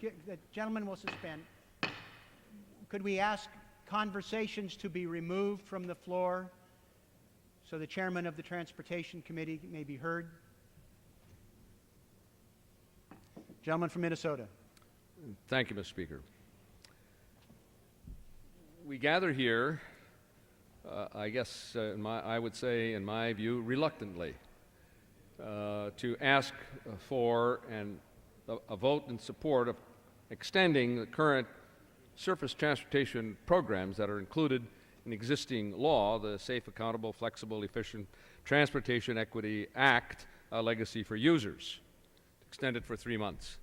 the gentleman will suspend. Could we ask conversations to be removed from the floor so the chairman of the Transportation Committee may be heard? Gentleman from Minnesota. Thank you, Mr. Speaker. We gather here, I guess, I would say, in my view, reluctantly, to ask for a vote in support of extending the current surface transportation programs that are included in existing law, the Safe, Accountable, Flexible, Efficient Transportation Equity Act, a legacy for users, extended for 3 months.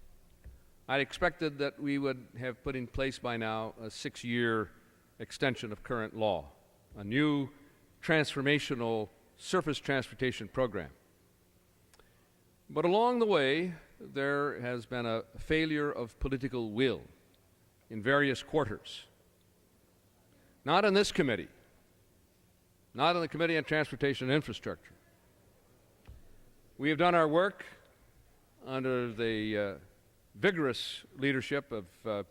I expected that we would have put in place by now a 6-year extension of current law, a new transformational surface transportation program. But along the way, there has been a failure of political will in various quarters. Not in this committee, not in the Committee on Transportation and Infrastructure. We have done our work under the vigorous leadership of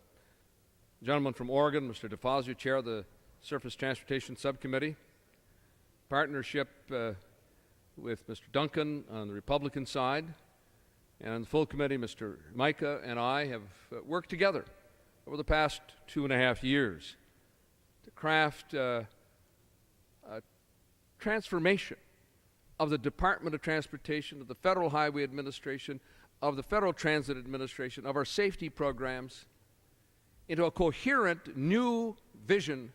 gentleman from Oregon, Mr. DeFazio, chair of the Surface Transportation Subcommittee, partnership with Mr. Duncan on the Republican side, and on the full committee, Mr. Micah and I have worked together over the past 2.5 years to craft a transformation of the Department of Transportation, of the Federal Highway Administration, of the Federal Transit Administration, of our safety programs, into a coherent new vision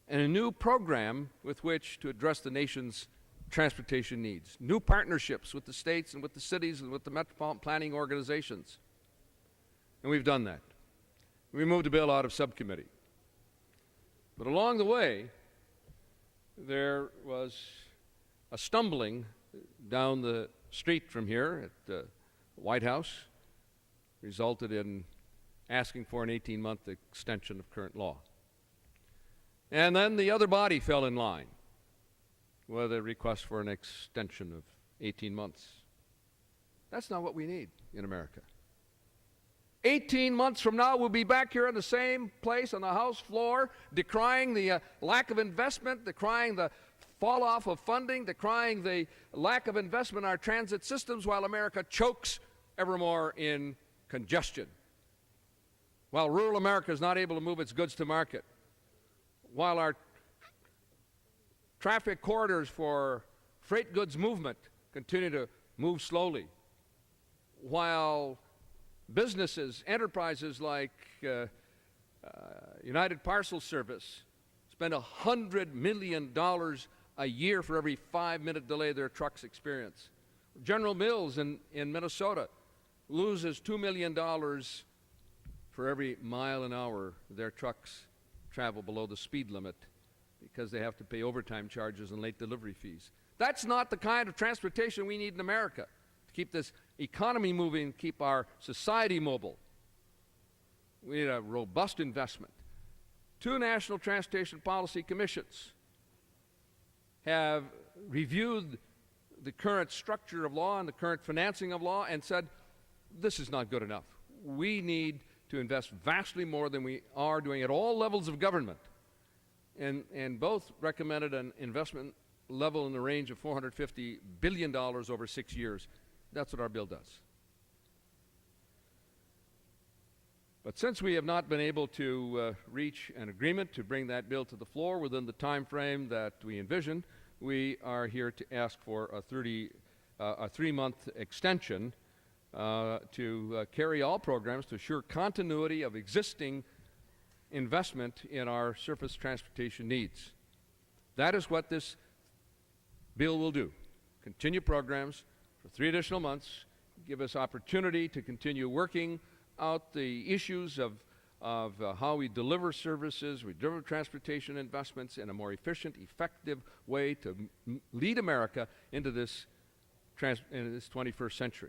and a new program with which to address the nation's transportation needs. New partnerships with the states and with the cities and with the metropolitan planning organizations. And we've done that. We moved a bill out of subcommittee. But along the way, there was a stumbling down the street from here at the White House, resulted in asking for an 18-month extension of current law. And then the other body fell in line with a request for an extension of 18 months. That's not what we need in America. 18 months from now, we'll be back here in the same place on the House floor, decrying the lack of investment, decrying the fall off of funding, decrying the lack of investment in our transit systems while America chokes ever more in congestion. While rural America is not able to move its goods to market, while our traffic corridors for freight goods movement continue to move slowly, while businesses, enterprises like United Parcel Service spend $100 million a year for every 5-minute delay their trucks experience. General Mills in Minnesota loses $2 million for every mile an hour their trucks travel below the speed limit because they have to pay overtime charges and late delivery fees. That's not the kind of transportation we need in America to keep this economy moving, keep our society mobile. We need a robust investment. 2 national transportation policy commissions have reviewed the current structure of law and the current financing of law and said, this is not good enough. We need to invest vastly more than we are doing at all levels of government. And both recommended an investment level in the range of $450 billion over 6 years. That's what our bill does. But since we have not been able to reach an agreement to bring that bill to the floor within the time frame that we envisioned, we are here to ask for a 3-month extension to carry all programs to assure continuity of existing investment in our surface transportation needs. That is what this bill will do. Continue programs for 3 additional months, give us opportunity to continue working out the issues of how we deliver services, we deliver transportation investments in a more efficient, effective way to lead America into this 21st century.